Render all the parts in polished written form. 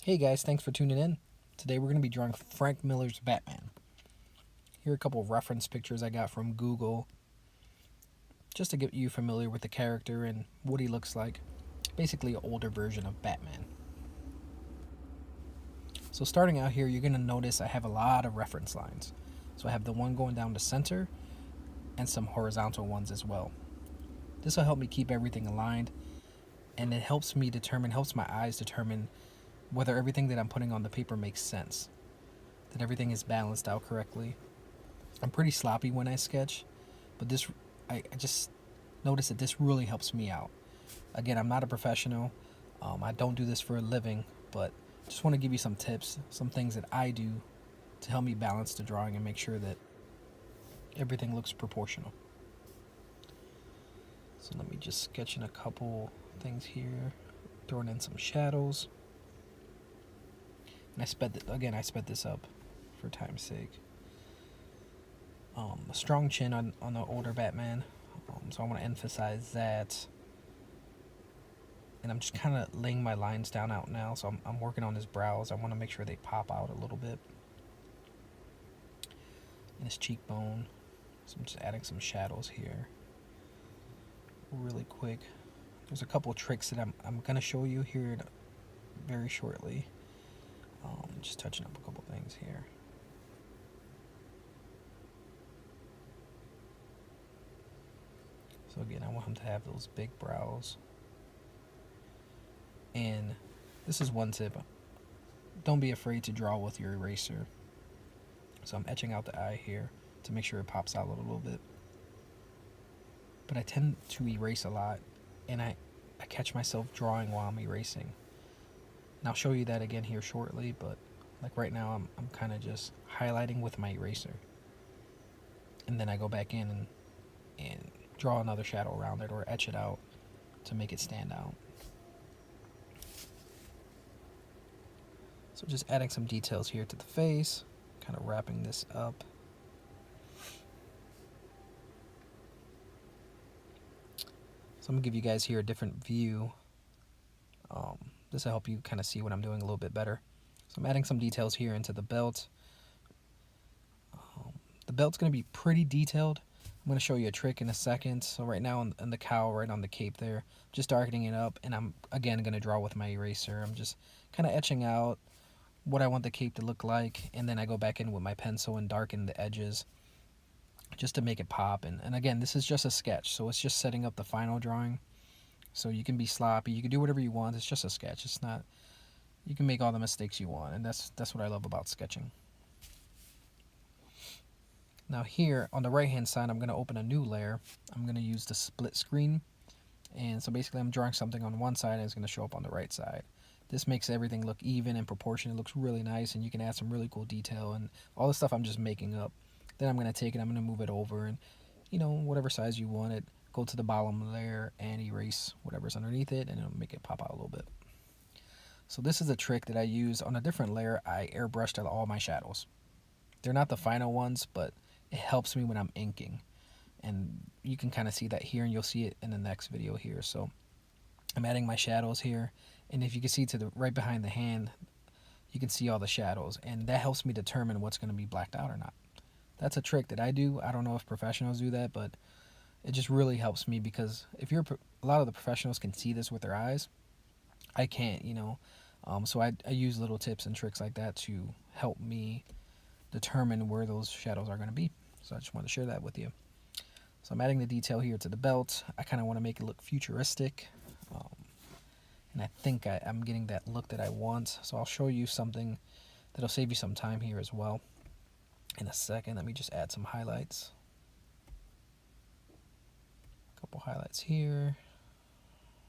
Hey guys, thanks for tuning in. Today we're going to be drawing Frank Miller's Batman. Here are a couple of reference pictures I got from Google, just to get you familiar with the character and what he looks like. Basically an older version of Batman. So starting out here, you're going to notice I have a lot of reference lines. So I have the one going down the center and some horizontal ones as well. This will help me keep everything aligned, and it helps my eyes determine whether everything that I'm putting on the paper makes sense, that everything is balanced out correctly. I'm pretty sloppy when I sketch, but I just noticed that this really helps me out. Again, I'm not a professional. I don't do this for a living, but just want to give you some tips, some things that I do to help me balance the drawing and make sure that everything looks proportional. So let me just sketch in a couple things here, throwing in some shadows. And I sped this up for time's sake. A strong chin on the older Batman, so I want to emphasize that. And I'm just kind of laying my lines down out now, so I'm working on his brows. I want to make sure they pop out a little bit. And his cheekbone, so I'm just adding some shadows here really quick. There's a couple tricks that I'm going to show you here very shortly. Just touching up a couple things here. So again, I want him to have those big brows. And this is one tip. Don't be afraid to draw with your eraser. So I'm etching out the eye here to make sure it pops out a little bit. But I tend to erase a lot, and I catch myself drawing while I'm erasing. And I'll show you that again here shortly, but like right now I'm kind of just highlighting with my eraser. And then I go back in and draw another shadow around it or etch it out to make it stand out. So just adding some details here to the face, kind of wrapping this up. So I'm going to give you guys here a different view. This will help you kind of see what I'm doing a little bit better. So I'm adding some details here into the belt. The belt's going to be pretty detailed. I'm going to show you a trick in a second. So right now on the cowl, right on the cape there, just darkening it up, and I'm again going to draw with my eraser. I'm just kind of etching out what I want the cape to look like, and then I go back in with my pencil and darken the edges just to make it pop. And again, this is just a sketch, so it's just setting up the final drawing. So you can be sloppy, you can do whatever you want. It's just a sketch. It's not, you can make all the mistakes you want, and that's what I love about sketching. Now here on the right hand side, I'm going to open a new layer. I'm going to use the split screen, and so basically I'm drawing something on one side and it's going to show up on the right side. This makes everything look even and proportionate. It looks really nice, and you can add some really cool detail, and all the stuff I'm just making up. Then I'm going to take it, I'm going to move it over, and whatever size you want it, go to the bottom layer and erase whatever's underneath it, and it'll make it pop out a little bit. So this is a trick that I use on a different layer. I airbrushed all my shadows. They're not the final ones, but it helps me when I'm inking. And you can kind of see that here, and you'll see it in the next video here. So I'm adding my shadows here, and if you can see to the right behind the hand, you can see all the shadows, and that helps me determine what's going to be blacked out or not. That's a trick that I do. I don't know if professionals do that, but it just really helps me, because if a lot of the professionals can see this with their eyes, I can't, so I use little tips and tricks like that to help me determine where those shadows are going to be. So I just want to share that with you. So I'm adding the detail here to the belt. I kind of want to make it look futuristic. And I think I'm getting that look that I want. So I'll show you something that'll save you some time here as well in a second. Let me just add some highlights. A couple highlights here.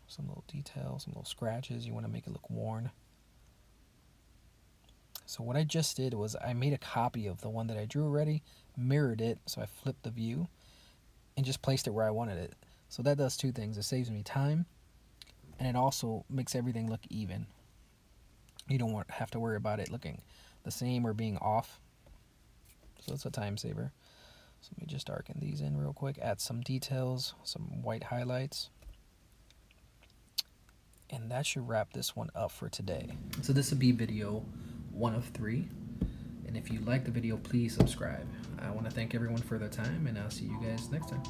Some little details, some little scratches. You want to make it look worn. So what I just did was I made a copy of the one that I drew already, mirrored it, so I flipped the view, and just placed it where I wanted it. So that does two things. It saves me time, and it also makes everything look even. You don't have to worry about it looking the same or being off. So it's a time saver. So let me just darken these in real quick, add some details, some white highlights. And that should wrap this one up for today. So this will be video 1 of 3. And if you like the video, please subscribe. I want to thank everyone for their time, and I'll see you guys next time.